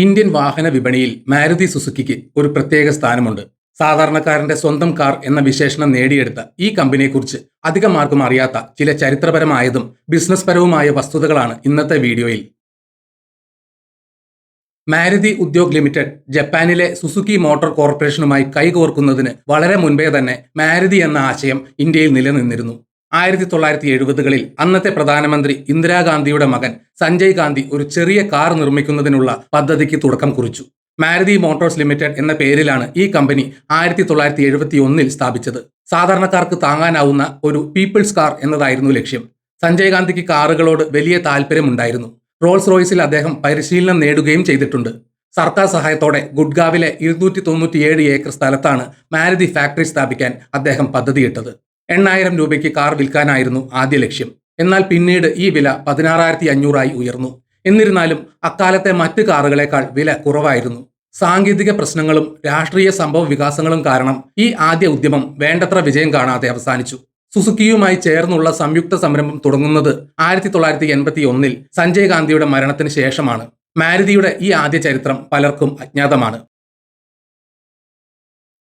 Indian വാഹന വിപണിയിൽ മാരുതി സുസുക്കിക്ക് ഒരു പ്രത്യേക സ്ഥാനമുണ്ട്. സാധാരണക്കാരന്റെ സ്വന്തം കാർ എന്ന വിശേഷണം നേടിയെടുത്ത ഈ കമ്പനിയെക്കുറിച്ച് അധികം ആർക്കും അറിയാത്ത ചില ചരിത്രപരമായതും ബിസിനസ് പരവുമായ വസ്തുതകളാണ് ഇന്നത്തെ വീഡിയോയിൽ. മാരുതി ഉദ്യോഗ് ലിമിറ്റഡ് ജപ്പാനിലെ സുസുക്കി മോട്ടോർ കോർപ്പറേഷനുമായി കൈകോർക്കുന്നതിന് വളരെ മുൻപേ തന്നെ മാരുതി എന്ന ആശയം ഇന്ത്യയിൽ നിലനിന്നിരുന്നു. 1970കളിൽ അന്നത്തെ പ്രധാനമന്ത്രി ഇന്ദിരാഗാന്ധിയുടെ മകൻ സഞ്ജയ് ഗാന്ധി ഒരു ചെറിയ കാർ നിർമ്മിക്കുന്നതിനുള്ള പദ്ധതിക്ക് തുടക്കം കുറിച്ചു. മാരുതി മോട്ടോഴ്സ് ലിമിറ്റഡ് എന്ന പേരിലാണ് ഈ കമ്പനി 1971ൽ സ്ഥാപിച്ചത്. സാധാരണക്കാർക്ക് താങ്ങാനാവുന്ന ഒരു പീപ്പിൾസ് കാർ എന്നതായിരുന്നു ലക്ഷ്യം. സഞ്ജയ് ഗാന്ധിക്ക് കാറുകളോട് വലിയ താല്പര്യമുണ്ടായിരുന്നു. റോൾസ് റോയ്സിൽ അദ്ദേഹം പരിശീലനം നേടുകയും ചെയ്തിട്ടുണ്ട്. സർക്കാർ സഹായത്തോടെ ഗുഡ്ഗാവിലെ 297 ഏക്കർ സ്ഥലത്താണ് മാരുതി ഫാക്ടറി സ്ഥാപിക്കാൻ അദ്ദേഹം പദ്ധതിയിട്ടത്. 8,000 രൂപയ്ക്ക് കാർ വിൽക്കാനായിരുന്നു ആദ്യ ലക്ഷ്യം. എന്നാൽ പിന്നീട് ഈ വില 16,500 ഉയർന്നു. എന്നിരുന്നാലും അക്കാലത്തെ മറ്റ് കാറുകളേക്കാൾ വില കുറവായിരുന്നു. സാങ്കേതിക പ്രശ്നങ്ങളും രാഷ്ട്രീയ സംഭവ വികാസങ്ങളും കാരണം ഈ ആദ്യ ഉദ്യമം വേണ്ടത്ര വിജയം കാണാതെ അവസാനിച്ചു. സുസുക്കിയുമായി ചേർന്നുള്ള സംയുക്ത സംരംഭം തുടങ്ങുന്നത് 1981ൽ സഞ്ജയ് ഗാന്ധിയുടെ മരണത്തിന് ശേഷമാണ്. മാരുതിയുടെ ഈ ആദ്യ ചരിത്രം പലർക്കും അജ്ഞാതമാണ്.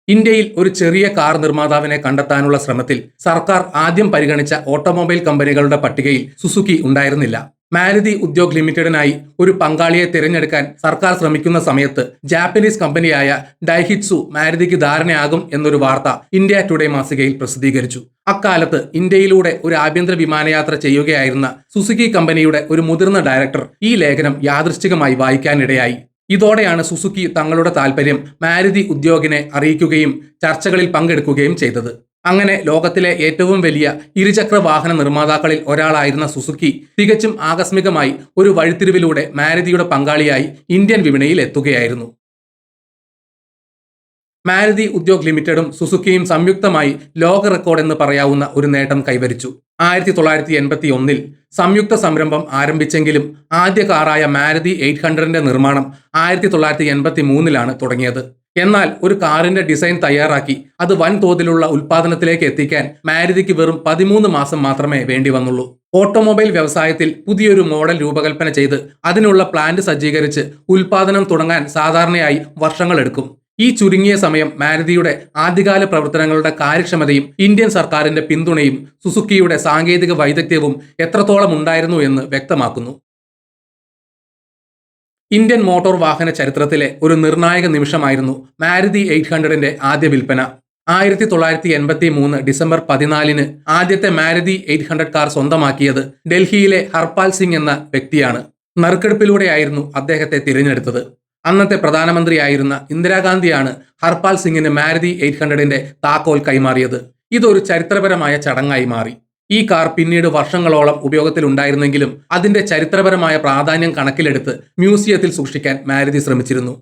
ഇന്ത്യയിൽ ഒരു ചെറിയ കാർ നിർമ്മാതാവിനെ കണ്ടെത്താനുള്ള ശ്രമത്തിൽ സർക്കാർ ആദ്യം പരിഗണിച്ച ഓട്ടോമൊബൈൽ കമ്പനികളുടെ പട്ടികയിൽ സുസുക്കി ഉണ്ടായിരുന്നില്ല. മാരുതി ഉദ്യോഗ് ലിമിറ്റഡിനായി ഒരു പങ്കാളിയെ തിരഞ്ഞെടുക്കാൻ സർക്കാർ ശ്രമിക്കുന്ന സമയത്ത് ജാപ്പനീസ് കമ്പനിയായ ഡൈഹിറ്റ്സു മാരുതിക്ക് ധാരണയാകും എന്നൊരു വാർത്ത ഇന്ത്യ ടുഡേ മാസികയിൽ പ്രസിദ്ധീകരിച്ചു. അക്കാലത്ത് ഇന്ത്യയിലൂടെ ഒരു ആഭ്യന്തര വിമാനയാത്ര ചെയ്യുകയായിരുന്ന സുസുക്കി കമ്പനിയുടെ ഒരു മുതിർന്ന ഡയറക്ടർ ഈ ലേഖനം യാദൃശ്ചികമായി വായിക്കാനിടയായി. ഇതോടെയാണ് സുസുക്കി തങ്ങളുടെ താൽപര്യം മാരുതി ഉദ്യോഗിനെ അറിയിക്കുകയും ചർച്ചകളിൽ പങ്കെടുക്കുകയും ചെയ്തത്. അങ്ങനെ ലോകത്തിലെ ഏറ്റവും വലിയ ഇരുചക്ര വാഹന നിർമ്മാതാക്കളിൽ ഒരാളായിരുന്ന സുസുക്കി തികച്ചും ആകസ്മികമായി ഒരു വഴിത്തിരിവിലൂടെ മാരുതിയുടെ പങ്കാളിയായി ഇന്ത്യൻ വിപണിയിൽ എത്തുകയായിരുന്നു. മാരുതി ഉദ്യോഗ് ലിമിറ്റഡും സുസുക്കിയും സംയുക്തമായി ലോക റെക്കോർഡ് എന്ന് പറയാവുന്ന ഒരു നേട്ടം കൈവരിച്ചു. 1981ൽ സംയുക്ത സംരംഭം ആരംഭിച്ചെങ്കിലും ആദ്യ കാറായ മാരുതി 800ന്റെ നിർമ്മാണം 1983ലാണ് തുടങ്ങിയത്. എന്നാൽ ഒരു കാറിന്റെ ഡിസൈൻ തയ്യാറാക്കി അത് വൻതോതിലുള്ള ഉൽപാദനത്തിലേക്ക് എത്തിക്കാൻ മാരുതിക്ക് വെറും 13 മാസം മാത്രമേ വേണ്ടി വന്നുള്ളൂ. ഓട്ടോമൊബൈൽ വ്യവസായത്തിൽ പുതിയൊരു മോഡൽ രൂപകൽപ്പന ചെയ്ത് അതിനുള്ള പ്ലാന്റ് സജ്ജീകരിച്ച് ഉൽപാദനം തുടങ്ങാൻ സാധാരണയായി വർഷങ്ങളെടുക്കും. ഈ ചുരുങ്ങിയ സമയം മാരുതിയുടെ ആദ്യകാല പ്രവർത്തനങ്ങളുടെ കാര്യക്ഷമതയും ഇന്ത്യൻ സർക്കാരിന്റെ പിന്തുണയും സുസുക്കിയുടെ സാങ്കേതിക വൈദഗ്ധ്യവും എത്രത്തോളം ഉണ്ടായിരുന്നു എന്ന് വ്യക്തമാക്കുന്നു. ഇന്ത്യൻ മോട്ടോർ വാഹന ചരിത്രത്തിലെ ഒരു നിർണായക നിമിഷമായിരുന്നു മാരുതി 800ന്റെ ആദ്യ വിൽപ്പന. 1983 ഡിസംബർ 14 ആദ്യത്തെ മാരുതി 800 കാർ സ്വന്തമാക്കിയത് ഡൽഹിയിലെ ഹർപാൽ സിംഗ് എന്ന വ്യക്തിയാണ്. നറുക്കെടുപ്പിലൂടെയായിരുന്നു അദ്ദേഹത്തെ തിരഞ്ഞെടുത്തത്. അന്നത്തെ പ്രധാനമന്ത്രിയായിരുന്ന ഇന്ദിരാഗാന്ധിയാണ് ഹർപാൽ സിംഗിന് മാരുതി 800ന്റെ താക്കോൽ കൈമാറിയത്. ഇതൊരു ചരിത്രപരമായ ചടങ്ങായി മാറി. ഈ കാർ പിന്നീട് വർഷങ്ങളോളം ഉപയോഗത്തിലുണ്ടായിരുന്നെങ്കിലും അതിന്റെ ചരിത്രപരമായ പ്രാധാന്യം കണക്കിലെടുത്ത് മ്യൂസിയത്തിൽ സൂക്ഷിക്കാൻ മാരുതി ശ്രമിച്ചിരുന്നു.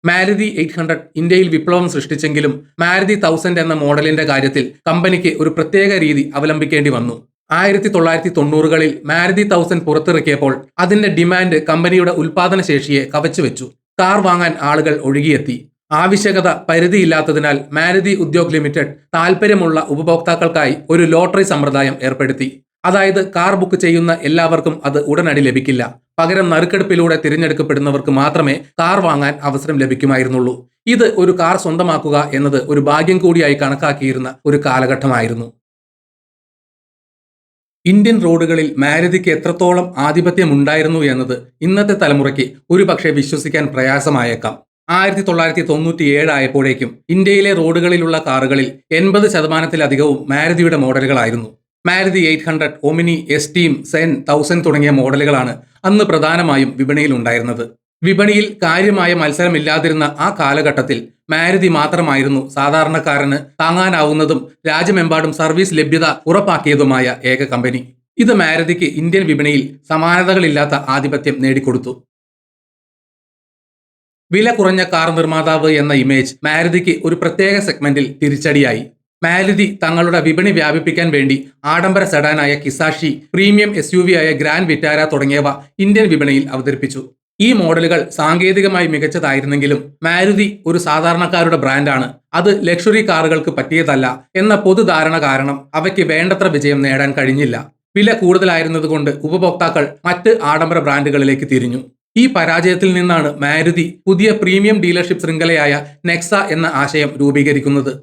മാരുതി 800 ഇന്ത്യയിൽ വിപ്ലവം സൃഷ്ടിച്ചെങ്കിലും മാരുതി 1000 എന്ന മോഡലിന്റെ കാര്യത്തിൽ കമ്പനിക്ക് ഒരു പ്രത്യേക രീതി അവലംബിക്കേണ്ടി വന്നു. 1990കളിൽ മാരുതി 1000 പുറത്തിറക്കിയപ്പോൾ അതിന്റെ ഡിമാൻഡ് കമ്പനിയുടെ ഉൽപാദന ശേഷിയെ കവച്ചുവെച്ചു. കാർ വാങ്ങാൻ ആളുകൾ ഒഴുകിയെത്തി. ആവശ്യകത പരിധിയില്ലാത്തതിനാൽ മാരുതി ഉദ്യോഗ് ലിമിറ്റഡ് താൽപ്പര്യമുള്ള ഉപഭോക്താക്കൾക്കായി ഒരു ലോട്ടറി സമ്പ്രദായം ഏർപ്പെടുത്തി. അതായത് കാർ ബുക്ക് ചെയ്യുന്ന എല്ലാവർക്കും അത് ഉടനടി ലഭിക്കില്ല. പകരം നറുക്കെടുപ്പിലൂടെ തിരഞ്ഞെടുക്കപ്പെടുന്നവർക്ക് മാത്രമേ കാർ വാങ്ങാൻ അവസരം ലഭിക്കുമായിരുന്നുള്ളൂ. ഇത് ഒരു കാർ സ്വന്തമാക്കുക എന്നത് ഒരു ഭാഗ്യം കൂടിയായി കണക്കാക്കിയിരുന്ന ഒരു കാലഘട്ടമായിരുന്നു. ഇന്ത്യൻ റോഡുകളിൽ മാരുതിക്ക് എത്രത്തോളം ആധിപത്യമുണ്ടായിരുന്നു എന്നത് ഇന്നത്തെ തലമുറയ്ക്ക് ഒരുപക്ഷെ വിശ്വസിക്കാൻ പ്രയാസമായേക്കാം. 1997 ആയപ്പോഴേക്കും ഇന്ത്യയിലെ റോഡുകളിലുള്ള കാറുകളിൽ 80%-ലധികവും മാരുതിയുടെ മോഡലുകളായിരുന്നു. മാരുതി 800, ഒമിനി, എസ്റ്റീം, സെൻ, 1000 തുടങ്ങിയ മോഡലുകളാണ് അന്ന് പ്രധാനമായും വിപണിയിൽ ഉണ്ടായിരുന്നത്. വിപണിയിൽ കാര്യമായ മത്സരമില്ലാതിരുന്ന ആ കാലഘട്ടത്തിൽ മാരുതി മാത്രമായിരുന്നു സാധാരണക്കാരന് താങ്ങാനാവുന്നതും രാജ്യമെമ്പാടും സർവീസ് ലഭ്യത ഉറപ്പാക്കിയതുമായ ഏക കമ്പനി. ഇത് മാരുതിക്ക് ഇന്ത്യൻ വിപണിയിൽ സമാനതകളില്ലാത്ത ആധിപത്യം നേടിക്കൊടുത്തു. വില കുറഞ്ഞ കാർ നിർമ്മാതാവ് എന്ന ഇമേജ് മാരുതിക്ക് ഒരു പ്രത്യേക സെഗ്മെന്റിൽ തിരിച്ചടിയായി. മാരുതി തങ്ങളുടെ വിപണി വ്യാപിപ്പിക്കാൻ വേണ്ടി ആഡംബര സെഡാനായ കിസാഷി, പ്രീമിയം SUV ആയ ഗ്രാൻഡ് വിറ്റാര തുടങ്ങിയവ ഇന്ത്യൻ വിപണിയിൽ അവതരിപ്പിച്ചു. ഈ മോഡലുകൾ സാങ്കേതികമായി മികച്ചതായിരുന്നെങ്കിലും മാരുതി ഒരു സാധാരണക്കാരുടെ ബ്രാൻഡാണ്, അത് ലക്ഷറി കാറുകൾക്ക് പറ്റിയതല്ല എന്ന പൊതുധാരണ കാരണം അവയ്ക്ക് വേണ്ടത്ര വിജയം നേടാൻ കഴിഞ്ഞില്ല. വില കൂടുതലായിരുന്നതുകൊണ്ട് ഉപഭോക്താക്കൾ മറ്റ് ആഡംബര ബ്രാൻഡുകളിലേക്ക് തിരിഞ്ഞു. ഈ പരാജയത്തിൽ നിന്നാണ് മാരുതി പുതിയ പ്രീമിയം ഡീലർഷിപ്പ് ശൃംഖലയായ നെക്സ എന്ന ആശയം രൂപീകരിക്കുന്നത്.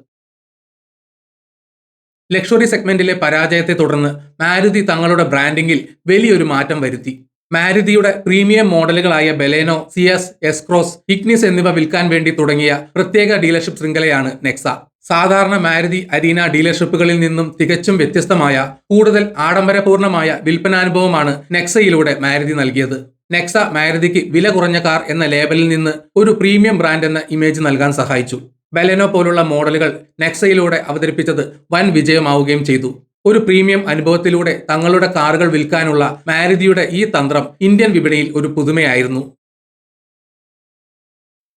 ലക്ഷറി സെഗ്മെന്റിലെ പരാജയത്തെ തുടർന്ന് മാരുതി തങ്ങളുടെ ബ്രാൻഡിംഗിൽ വലിയൊരു മാറ്റം വരുത്തി. മാരുതിയുടെ പ്രീമിയം മോഡലുകളായ ബലേനോ, സിയസ്, എസ്-ക്രോസ്, ഇഗ്നിസ് എന്നിവ വിൽക്കാൻ വേണ്ടി തുടങ്ങിയ പ്രത്യേക ഡീലർഷിപ്പ് ശൃംഖലയാണ് നെക്സ. സാധാരണ മാരുതി അരീന ഡീലർഷിപ്പുകളിൽ നിന്നും തികച്ചും വ്യത്യസ്തമായ കൂടുതൽ ആഡംബരപൂർണമായ വിൽപ്പനാനുഭവമാണ് നെക്സയിലൂടെ മാരുതി നൽകിയത്. നെക്സ മാരുതിക്ക് വില കുറഞ്ഞ കാർ എന്ന ലേബലിൽ നിന്ന് ഒരു പ്രീമിയം ബ്രാൻഡ് എന്ന ഇമേജ് നൽകാൻ സഹായിച്ചു. ബലെനോ പോലുള്ള മോഡലുകൾ നെക്സയിലൂടെ അവതരിപ്പിച്ചത് വൻ വിജയമാവുകയും ചെയ്തു. ഒരു പ്രീമിയം അനുഭവത്തിലൂടെ തങ്ങളുടെ കാറുകൾ വിൽക്കാനുള്ള മാരുതിയുടെ ഈ തന്ത്രം ഇന്ത്യൻ വിപണിയിൽ ഒരു പുതുമയായിരുന്നു.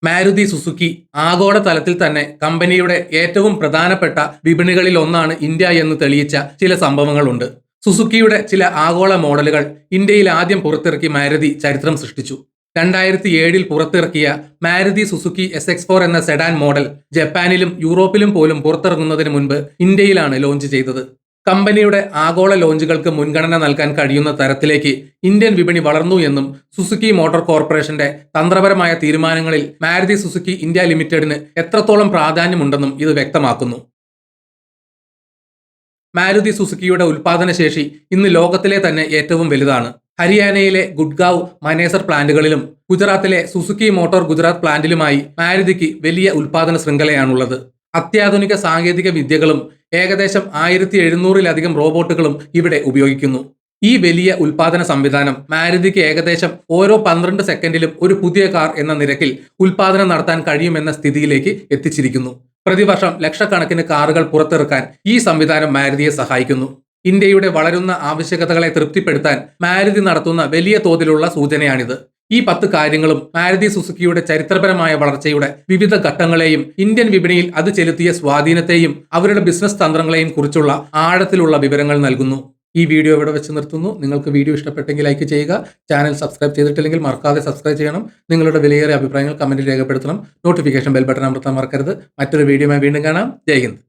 മാരുതി സുസുക്കി ആഗോളതലത്തിൽ തന്നെ കമ്പനിയുടെ ഏറ്റവും പ്രധാനപ്പെട്ട വിപണികളിൽ ഒന്നാണ് ഇന്ത്യ എന്ന് തെളിയിച്ച ചില സംഭവങ്ങളുണ്ട്. സുസുക്കിയുടെ ചില ആഗോള മോഡലുകൾ ഇന്ത്യയിൽ ആദ്യം പുറത്തിറക്കി മാരുതി ചരിത്രം സൃഷ്ടിച്ചു. 2007 പുറത്തിറക്കിയ മാരുതി സുസുക്കി SX4 എന്ന സെഡാൻ മോഡൽ ജപ്പാനിലും യൂറോപ്പിലും പോലും പുറത്തിറങ്ങുന്നതിന് മുൻപ് ഇന്ത്യയിലാണ് ലോഞ്ച് ചെയ്തത്. കമ്പനിയുടെ ആഗോള ലോഞ്ചുകൾക്ക് മുൻഗണന നൽകാൻ കഴിയുന്ന തരത്തിലേക്ക് ഇന്ത്യൻ വിപണി വളർന്നു എന്നും സുസുക്കി മോട്ടോർ കോർപ്പറേഷന്റെ തന്ത്രപരമായ തീരുമാനങ്ങളിൽ മാരുതി സുസുക്കി ഇന്ത്യ ലിമിറ്റഡിന് എത്രത്തോളം പ്രാധാന്യമുണ്ടെന്നും ഇത് വ്യക്തമാക്കുന്നു. മാരുതി സുസുക്കിയുടെ ഉൽപാദനശേഷി ഇന്ന് ലോകത്തിലെ തന്നെ ഏറ്റവും വലുതാണ്. ഹരിയാനയിലെ ഗുഡ്ഗാവ്, മനേസർ പ്ലാന്റുകളിലും ഗുജറാത്തിലെ സുസുക്കി മോട്ടോർ ഗുജറാത്ത് പ്ലാന്റിലുമായി മാരുതിക്ക് വലിയ ഉൽപാദന ശൃംഖലയാണുള്ളത്. അത്യാധുനിക സാങ്കേതിക വിദ്യകളും ഏകദേശം 1700-ലധികം റോബോട്ടുകളും ഇവിടെ ഉപയോഗിക്കുന്നു. ഈ വലിയ ഉൽപാദന സംവിധാനം മാരുതിക്ക് ഏകദേശം ഓരോ 12 സെക്കൻഡിലും ഒരു പുതിയ കാർ എന്ന നിരക്കിൽ ഉൽപാദനം നടത്താൻ കഴിയുമെന്ന സ്ഥിതിയിലേക്ക് എത്തിച്ചിരിക്കുന്നു. പ്രതിവർഷം ലക്ഷക്കണക്കിന് കാറുകൾ പുറത്തിറക്കാൻ ഈ സംവിധാനം മാരുതിയെ സഹായിക്കുന്നു. ഇന്ത്യയുടെ വളരുന്ന ആവശ്യകതകളെ തൃപ്തിപ്പെടുത്താൻ മാരുതി നടത്തുന്ന വലിയ തോതിലുള്ള സൂചനയാണിത്. ഈ 10 കാര്യങ്ങളും മാരുതി സുസുക്കിയുടെ ചരിത്രപരമായ വളർച്ചയുടെ വിവിധ ഘട്ടങ്ങളെയും ഇന്ത്യൻ വിപണിയിൽ അത് ചെലുത്തിയ സ്വാധീനത്തെയും അവരുടെ ബിസിനസ് തന്ത്രങ്ങളെയും കുറിച്ചുള്ള ആഴത്തിലുള്ള വിവരങ്ങൾ നൽകുന്നു. ഈ വീഡിയോ ഇവിടെ വെച്ച് നിർത്തുന്നു. നിങ്ങൾക്ക് വീഡിയോ ഇഷ്ടപ്പെട്ടെങ്കിൽ ലൈക്ക് ചെയ്യുക. ചാനൽ സബ്സ്ക്രൈബ് ചെയ്തിട്ടില്ലെങ്കിൽ മറക്കാതെ സബ്സ്ക്രൈബ് ചെയ്യണം. നിങ്ങളുടെ വിലയേറിയ അഭിപ്രായങ്ങൾ കമന്റിൽ രേഖപ്പെടുത്തണം. നോട്ടിഫിക്കേഷൻ ബെൽ ബട്ടൺ അമർത്താൻ മറക്കരുത്. മറ്റൊരു വീഡിയോയുമായി വീണ്ടും കാണാം. ജയ് ഹിന്ദ്.